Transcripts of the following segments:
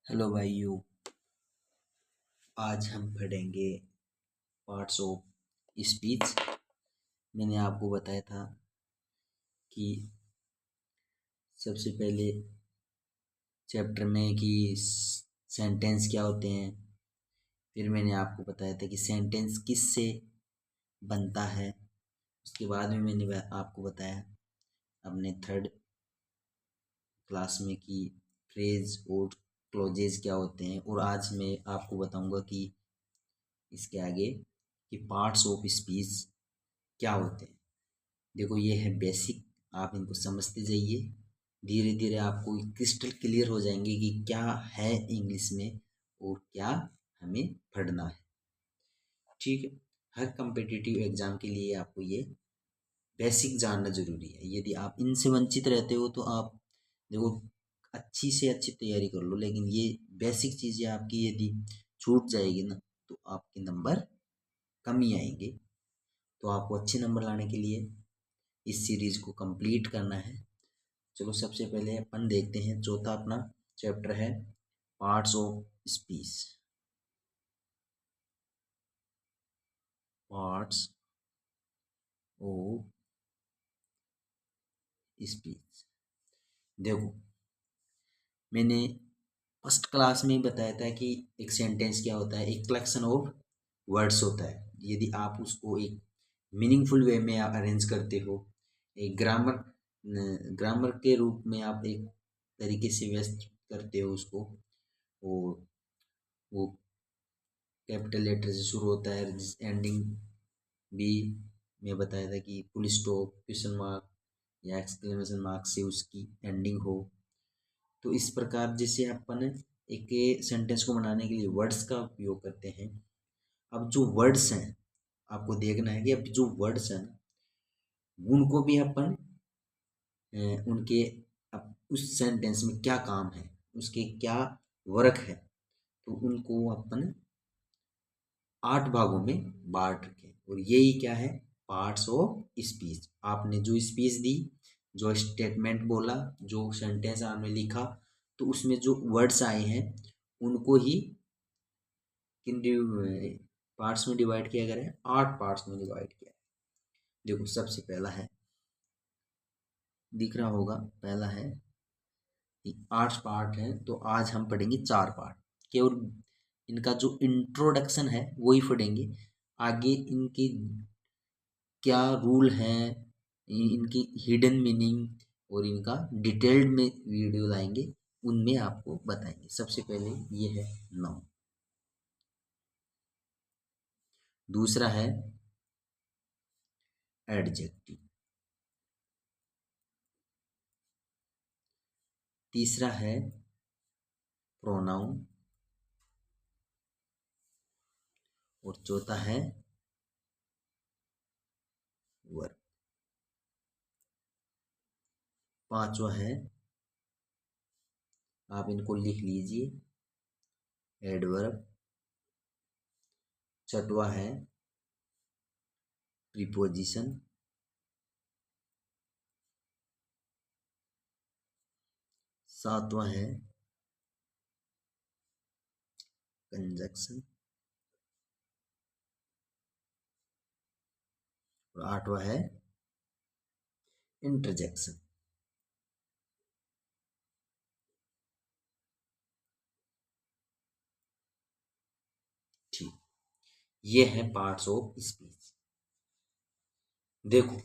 Hello भाइयों। आज हम पढ़ेंगे पार्ट्स ऑफ स्पीच। मैंने आपको बताया था कि सबसे पहले चैप्टर में कि सेंटेंस क्या होते हैं। फिर मैंने आपको बताया था कि सेंटेंस किस से बनता है। उसके बाद में मैंने आपको बताया अपने थर्ड क्लास में कि फ्रेज और क्लोजेज क्या होते हैं। और आज मैं आपको बताऊंगा कि इसके आगे कि पार्ट्स ऑफ स्पीच क्या होते हैं। देखो, ये है बेसिक, आप इनको समझते जाइए। धीरे धीरे आपको क्रिस्टल क्लियर हो जाएंगे कि क्या है इंग्लिश में और क्या हमें पढ़ना है। ठीक है, हर कम्पिटिटिव एग्जाम के लिए आपको ये बेसिक जानना जरूरी है। यदि आप इनसे वंचित रहते हो तो आप देखो अच्छी से अच्छी तैयारी कर लो, लेकिन ये बेसिक चीज़ें आपकी यदि छूट जाएगी ना तो आपके नंबर कम ही आएंगे। तो आपको अच्छे नंबर लाने के लिए इस सीरीज को कंप्लीट करना है। चलो सबसे पहले अपन देखते हैं, चौथा अपना चैप्टर है parts of speech. Parts of speech. देखो, मैंने फर्स्ट क्लास में ही बताया था कि एक सेंटेंस क्या होता है, एक कलेक्शन ऑफ वर्ड्स होता है। यदि आप उसको एक मीनिंगफुल वे में आप अरेंज करते हो, एक ग्रामर ग्रामर के रूप में आप एक तरीके से व्यस्त करते हो उसको, और वो कैपिटल लेटर से शुरू होता है जिस एंडिंग भी मैं बताया था कि फुल स्टॉप, क्वेश्चन मार्क या एक्सक्लेमेशन मार्क से उसकी एंडिंग हो। तो इस प्रकार जैसे अपन एक सेंटेंस को बनाने के लिए वर्ड्स का उपयोग करते हैं। अब जो वर्ड्स हैं आपको देखना है कि अब जो वर्ड्स हैं उनको भी अपन उनके अब उस सेंटेंस में क्या काम है, उसके क्या वर्क है, तो उनको अपन 8 भागों में बांट रखे। और यही क्या है, पार्ट्स ऑफ स्पीच। आपने जो स्पीच दी, जो स्टेटमेंट बोला, जो सेंटेंस आपने लिखा, तो उसमें जो वर्ड्स आए हैं उनको ही किन पार्ट्स में डिवाइड किया गया है, 8 पार्ट्स में डिवाइड किया है। देखो सबसे पहला है, दिख रहा होगा, पहला है 8 पार्ट है, तो आज हम पढ़ेंगे 4 पार्ट। केवल इनका जो इंट्रोडक्शन है वही पढ़ेंगे। आगे इनके क्या रूल हैं, इनकी हिडन मीनिंग और इनका डिटेल्ड में वीडियो लाएंगे, उनमें आपको बताएंगे। सबसे पहले ये है नाउन। दूसरा है एडजेक्टिव। तीसरा है प्रोनाउन। और चौथा है वर्ब। पांचवा है, आप इनको लिख लीजिए, एडवर्ब। छठवा है प्रीपोजिशन। सातवां है कंजक्शन। और आठवां है इंटरजेक्शन। ठीक, ये है पार्ट्स ऑफ स्पीच। देखो,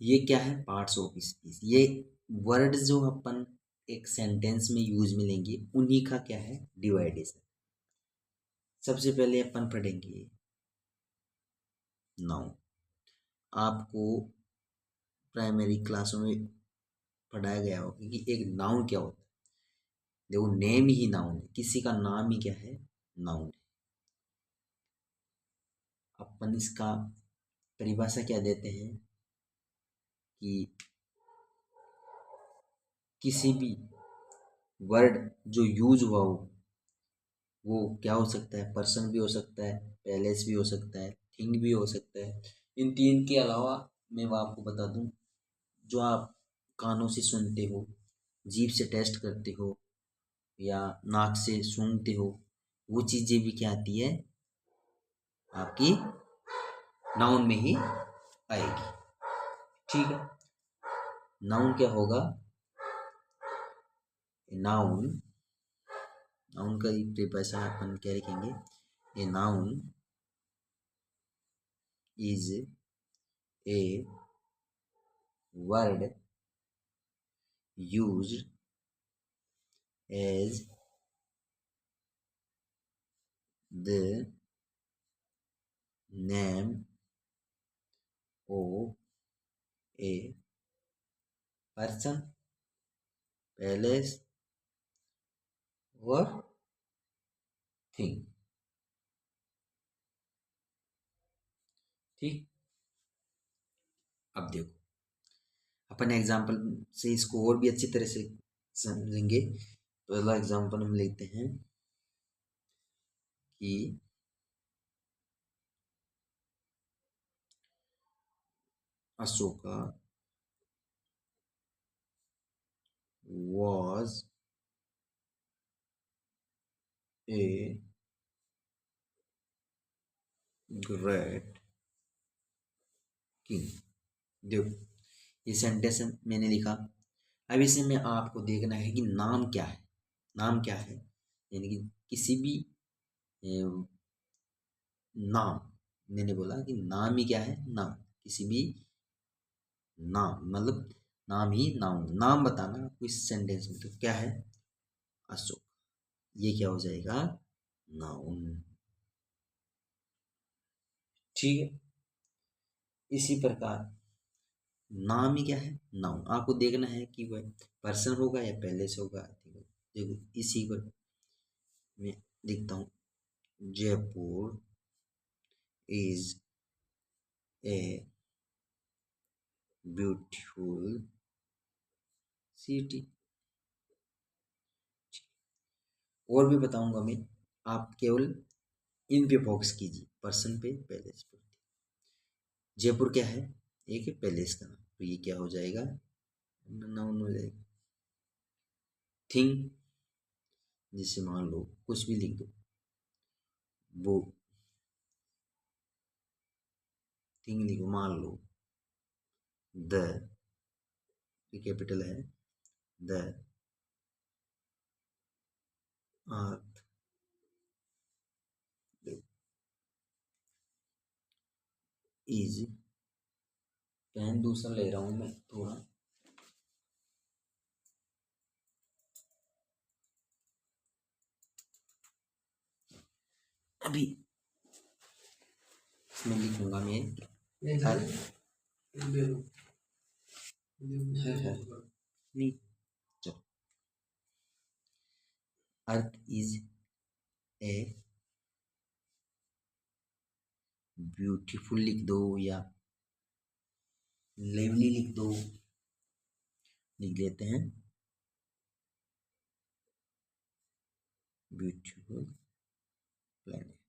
ये क्या है, पार्ट्स ऑफ स्पीच। ये वर्ड जो अपन एक सेंटेंस में यूज में लेंगे उन्हीं का क्या है, डिवाइडेशन। सबसे पहले अपन पढ़ेंगे नाउन। आपको प्राइमरी क्लासों में पढ़ाया गया होगा कि एक नाउन क्या होता है। देखो, नेम ही नाउन है, किसी का नाम ही क्या है, नाउन है। अपन इसका परिभाषा क्या देते हैं कि किसी भी वर्ड जो यूज हुआ हो वो क्या हो सकता है, पर्सन भी हो सकता है, पैलेस भी हो सकता है, थिंग भी हो सकता है। इन तीन के अलावा मैं वो आपको बता दूं, जो आप कानों से सुनते हो, जीभ से टेस्ट करते हो, या नाक से सूंघते हो, वो चीजें भी क्या आती है आपकी नाउन में ही आएगी। ठीक है, नाउन क्या होगा, नाउन, नाउन का परिभाषा अपन क्या लिखेंगे, a noun is a word used as the name of a person, place or thing। ठीक, अब देखो अपन एग्जाम्पल से इसको और भी अच्छी तरह से समझेंगे। तो पहला एग्जाम्पल हम लेते हैं कि Ashoka was a great king। देखो ये सेंटेंस मैंने लिखा। अब इसे में आपको देखना है कि नाम क्या है, नाम क्या है, यानी कि किसी भी नाम, मैंने बोला कि नाम ही क्या है, नाम, किसी भी नाम मतलब नाम ही नाउन, नाम बताना आपको इस सेंटेंस में, तो क्या है अशोक, ये क्या हो जाएगा नाउन। ठीक है, इसी प्रकार नाम ही क्या है नाउन, आपको देखना है कि वह पर्सन होगा या पहले से होगा। देखो इसी पर मैं लिखता हूँ, Jaipur is a beautiful city. और भी बताऊंगा मैं, आप केवल इन पे फोकस कीजिए, पर्सन पे पैलेस पे। जयपुर क्या है, एक है पैलेस का नाम, तो ये क्या हो जाएगा नाउन हो जाएगा। थिंग, जिसे मान लो कुछ भी लिख दो, वो थिंग लिखो, मान लो द, कैपिटल है, द अर्थ इज, पेन दूसरा ले रहा हूं मैं थोड़ा, अभी इसमें लिखूंगा मैं अर्थ, है नहीं, चलो, अर्थ इज ए ब्यूटीफुल लिख दो या लेवली लिख दो, लिख देते हैं ब्यूटीफुल प्लेनेट।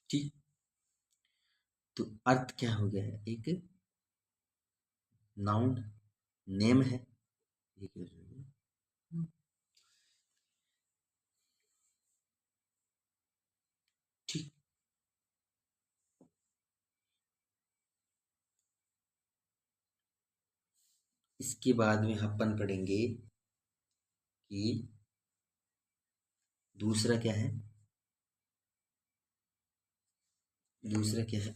ठीक, तो अर्थ क्या हो गया है, एक नाउन, नेम है, एक ठीक। इसके बाद में अपन पढ़ेंगे कि दूसरा क्या है, दूसरा क्या है,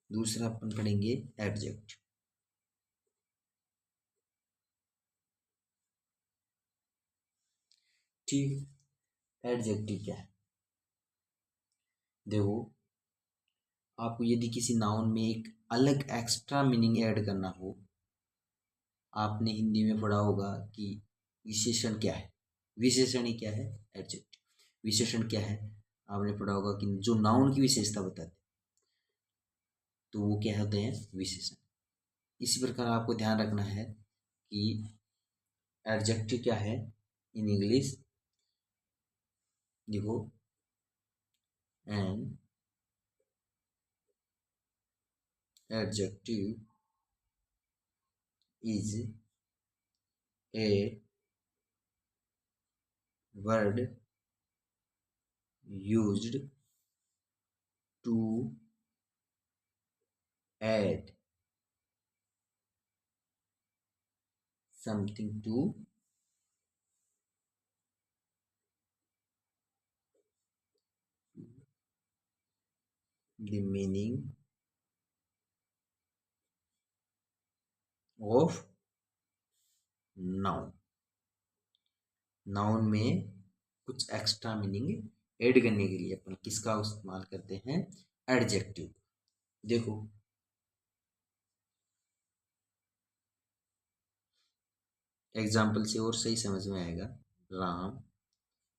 दूसरा अपन पढ़ेंगे एडजेक्ट। ठीक, एडजेक्टिव क्या है, देखो आपको यदि किसी नाउन में एक अलग एक्स्ट्रा मीनिंग ऐड करना हो, आपने हिंदी में पढ़ा होगा कि विशेषण क्या है, विशेषण ही क्या है एडजेक्टिव। विशेषण क्या है, आपने पढ़ा होगा कि जो नाउन की विशेषता बताते, तो वो क्या होते हैं, विशेषण। इसी प्रकार आपको ध्यान रखना है कि एडजेक्टिव क्या है इन इंग्लिश। देखो, an adjective is a word used to add something to the meaning of noun। Noun में कुछ एक्स्ट्रा मीनिंग ऐड करने के लिए अपन किसका इस्तेमाल करते हैं, एडजेक्टिव। देखो, एग्जाम्पल से और सही समझ में आएगा। Ram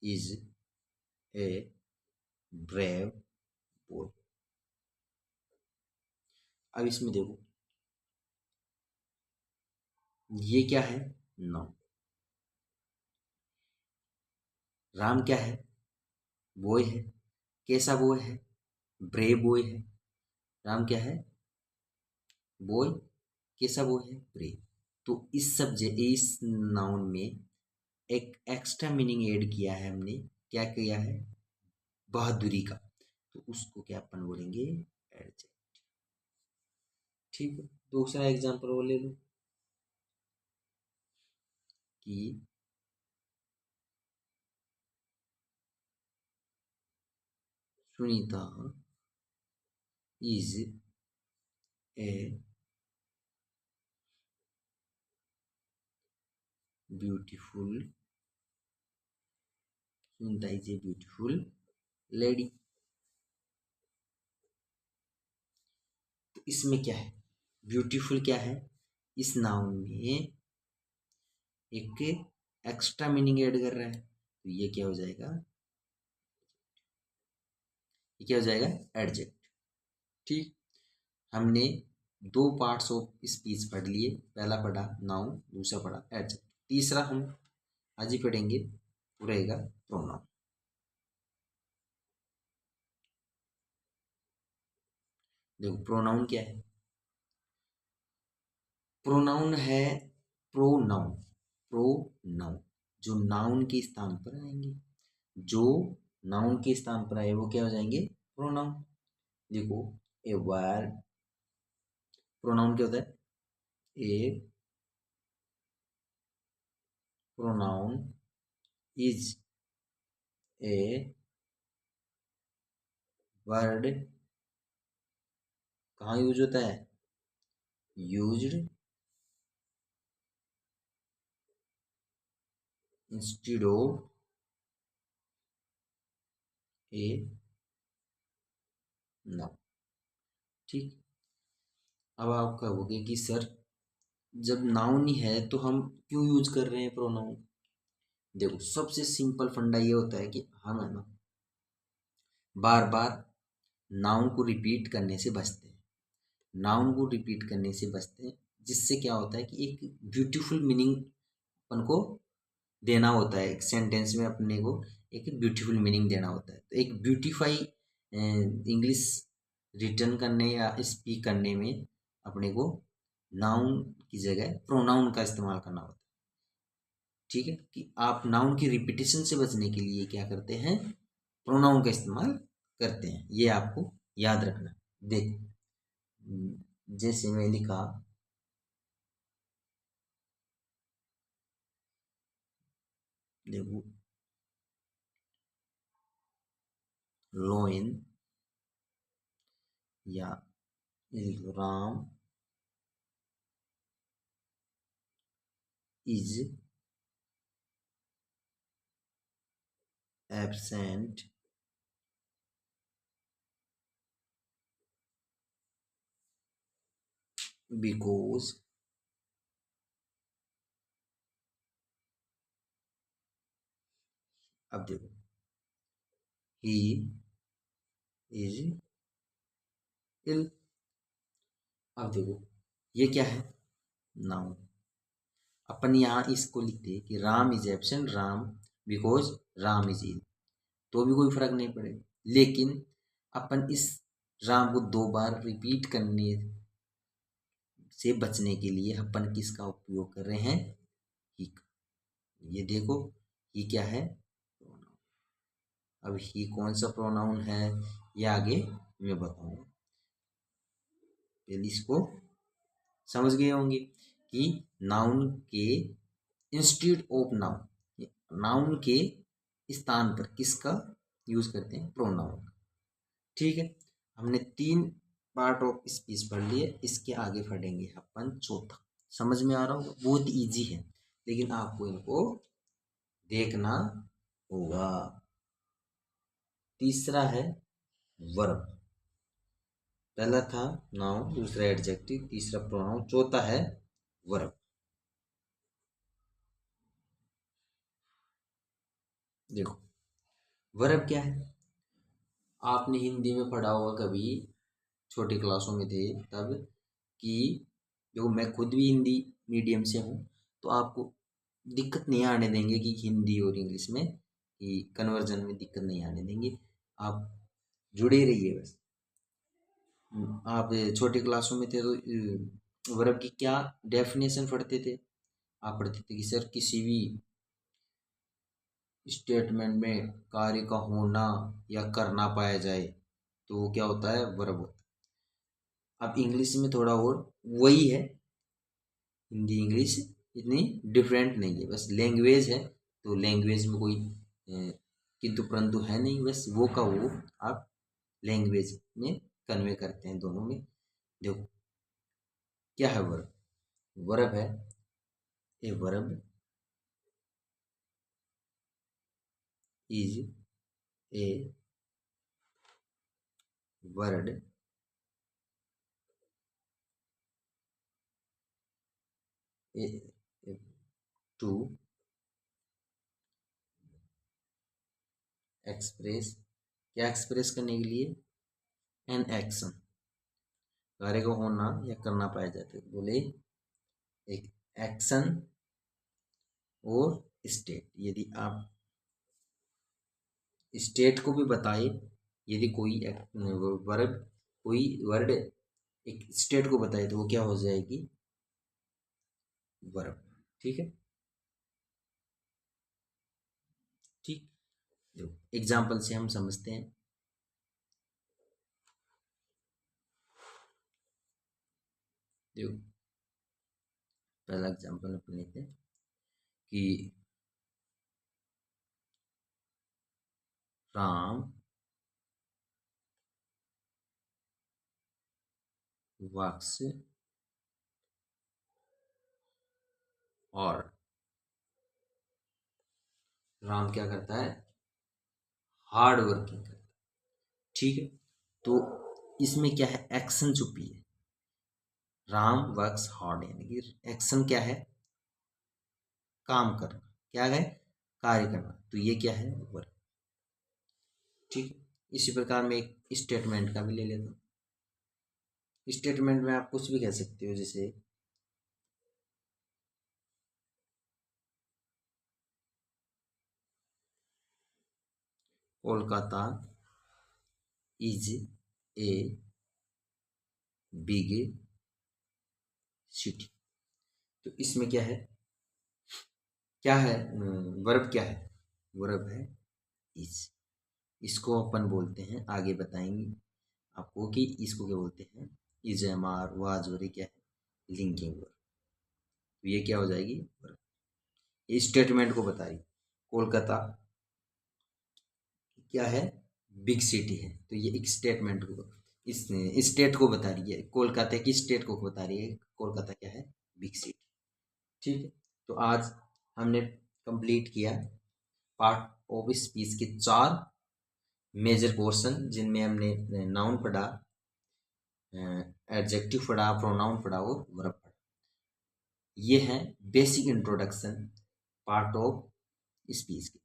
is a brave boy. अब इसमें देखो, ये क्या है, नाउन। राम क्या है, बॉय है। कैसा बॉय है, ब्रेव बॉय है। राम क्या है, बॉय। कैसा बॉय है, ब्रेव। तो इस सब्जेक्ट, इस नाउन में एक एक्स्ट्रा मीनिंग ऐड किया है हमने। क्या किया है, बहादुरी का। तो उसको क्या अपन बोलेंगे, एडजेक्टिव। ठीक है, दूसरा एग्जांपल वो ले लो कि Sunita is a beautiful, Sunita is a beautiful lady. तो इसमें क्या है, ब्यूटीफुल क्या है, इस नाउन में एक एक्स्ट्रा मीनिंग ऐड कर रहा है। तो ये क्या हो जाएगा, ये क्या हो जाएगा, एडजेक्ट। ठीक, हमने दो पार्ट्स ऑफ स्पीच पढ़ लिए। पहला पढ़ा नाउन, दूसरा पढ़ा एडजेक्ट। तीसरा हम आज ही पढ़ेंगे, वो रहेगा प्रोनाउन। देखो, प्रोनाउन क्या है, प्रोनाउन है प्रोनाउन। प्रोनाउन जो नाउन के स्थान पर आएंगे, जो नाउन के स्थान पर आए वो क्या हो जाएंगे, प्रोनाउन। देखो, ए वर्ड, प्रोनाउन क्या होता है, ए प्रोनाउन इज ए वर्ड, कहाँ यूज होता है, used instead of a noun. ठीक, अब आप कहोगे कि सर जब नाउन ही है तो हम क्यों यूज कर रहे हैं प्रोनाउन। देखो, सबसे सिंपल फंडा ये होता है कि हम है ना बार बार नाउन को रिपीट करने से बचते हैं। नाउन को रिपीट करने से बचते हैं, जिससे क्या होता है कि एक ब्यूटीफुल मीनिंग अपन को देना होता है। एक सेंटेंस में अपने को एक ब्यूटीफुल मीनिंग देना होता है। तो एक ब्यूटीफाई इंग्लिश रिटर्न करने या स्पीक करने में अपने को नाउन की जगह प्रोनाउन का इस्तेमाल करना होता है। ठीक है, कि आप नाउन की रिपीटेशन से बचने के लिए क्या करते हैं, प्रोनाउन का इस्तेमाल करते हैं। ये आपको याद रखना। देख, जैसे मैं लिखा, देखो, लोइन, या ये लिखो, राम इज एब्सेंट बिकॉज, अब देखो, ही इज इल। अब देखो ये क्या है, नाउन। अपन यहाँ इसको लिखते हैं कि Ram is absent, Ram because Ram is ill, तो भी कोई फर्क नहीं पड़ेगा। लेकिन अपन इस राम को दो बार रिपीट करने से बचने के लिए अपन किसका उपयोग कर रहे हैं, ही का। ये देखो ही क्या है, pronoun। अब ही कौन सा प्रोनाउन है ये आगे मैं बताऊंगा, पहले इसको समझ गए होंगे कि नाउन के इंस्टीट्यूट ऑफ नाउन, नाउन के स्थान पर किसका यूज करते हैं, प्रोनाउन। ठीक है, हमने तीन पार्ट ऑफ स्पीच पढ़ लिए, इसके आगे पढ़ेंगे अपन चौथा। समझ में आ रहा होगा, बहुत इजी है, लेकिन आपको इनको देखना होगा। तीसरा है वर्ब, पहला था नाउन, दूसरा एडजेक्टिव, तीसरा प्रोनाउन, चौथा है वर्ब। देखो वर्ब क्या है, आपने हिंदी में पढ़ा होगा कभी, छोटी क्लासों में थे तब, कि देखो मैं खुद भी हिंदी मीडियम से हूँ, तो आपको दिक्कत नहीं आने देंगे कि हिंदी और इंग्लिश में कि कन्वर्जन में दिक्कत नहीं आने देंगे, आप जुड़े रहिए बस। आप छोटी क्लासों में थे तो वर्ब की क्या डेफिनेशन पढ़ते थे, आप पढ़ते थे कि सर किसी भी स्टेटमेंट में कार्य का होना या करना पाया जाए तो वो क्या होता है, वर्ब होता है। अब इंग्लिश में थोड़ा और वही है, हिंदी इंग्लिश इतनी डिफरेंट नहीं है, बस लैंग्वेज है, तो लैंग्वेज में कोई किंतु परंतु है नहीं, बस वो का वो आप लैंग्वेज में कन्वे करते हैं दोनों में। देखो क्या है वर्ब, वर्ब है a verb is a word to express, क्या एक्सप्रेस करने के लिए, एन एक्शन, कार्य को होना या करना पाया जाता है, बोले एक एक्शन और स्टेट। यदि आप स्टेट को भी बताए, यदि कोई वर्ब, कोई वर्ड एक स्टेट को बताए तो वो क्या हो जाएगी, वर्ब। ठीक है, ठीक। देखो एग्जाम्पल से हम समझते हैं। देखो पहला एग्जाम्पल अपन लेते हैं कि राम वॉक्स और राम क्या करता है, हार्ड वर्किंग करता है। ठीक है, तो इसमें क्या है, एक्शन छुपी है, राम वर्क्स हार्ड, यानी कि एक्शन क्या है, काम करना, क्या है, कार्य करना, तो ये क्या है, वर्क। ठीक है, इसी प्रकार मैं एक स्टेटमेंट का भी ले लेता हूँ। स्टेटमेंट में आप कुछ भी कह सकते हो, जैसे Kolkata is a big city, तो इसमें क्या है, क्या है, वर्ब क्या है, वर्ब है इज। इसको अपन बोलते हैं, आगे बताएंगे आपको कि इसको क्या बोलते हैं, इज, एम, आर, वाज, और ये क्या है, लिंकिंग वर्ब। तो ये क्या हो जाएगी, वर्ब। ये स्टेटमेंट को बता रही, कोलकाता क्या है, बिग सिटी है, तो ये एक स्टेटमेंट को, इस स्टेट को बता रही है, कोलकाता की स्टेट को बता रही है, कोलकाता क्या है, बिग सिटी। ठीक है, तो आज हमने कंप्लीट किया पार्ट ऑफ स्पीच के चार मेजर पोर्शन, जिनमें हमने नाउन पढ़ा, एडजेक्टिव पढ़ा, प्रोनाउन पढ़ा और वर्ब पढ़ा। ये है basic introduction part of speech के।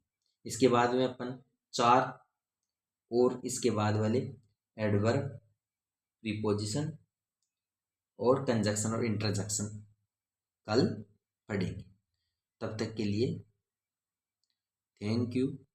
इसके बाद में अपन चार और इसके बाद वाले एडवर्ब, प्रीपोजिशन और कंजक्शन और इंटरजेक्शन कल पढ़ेंगे। तब तक के लिए थैंक यू।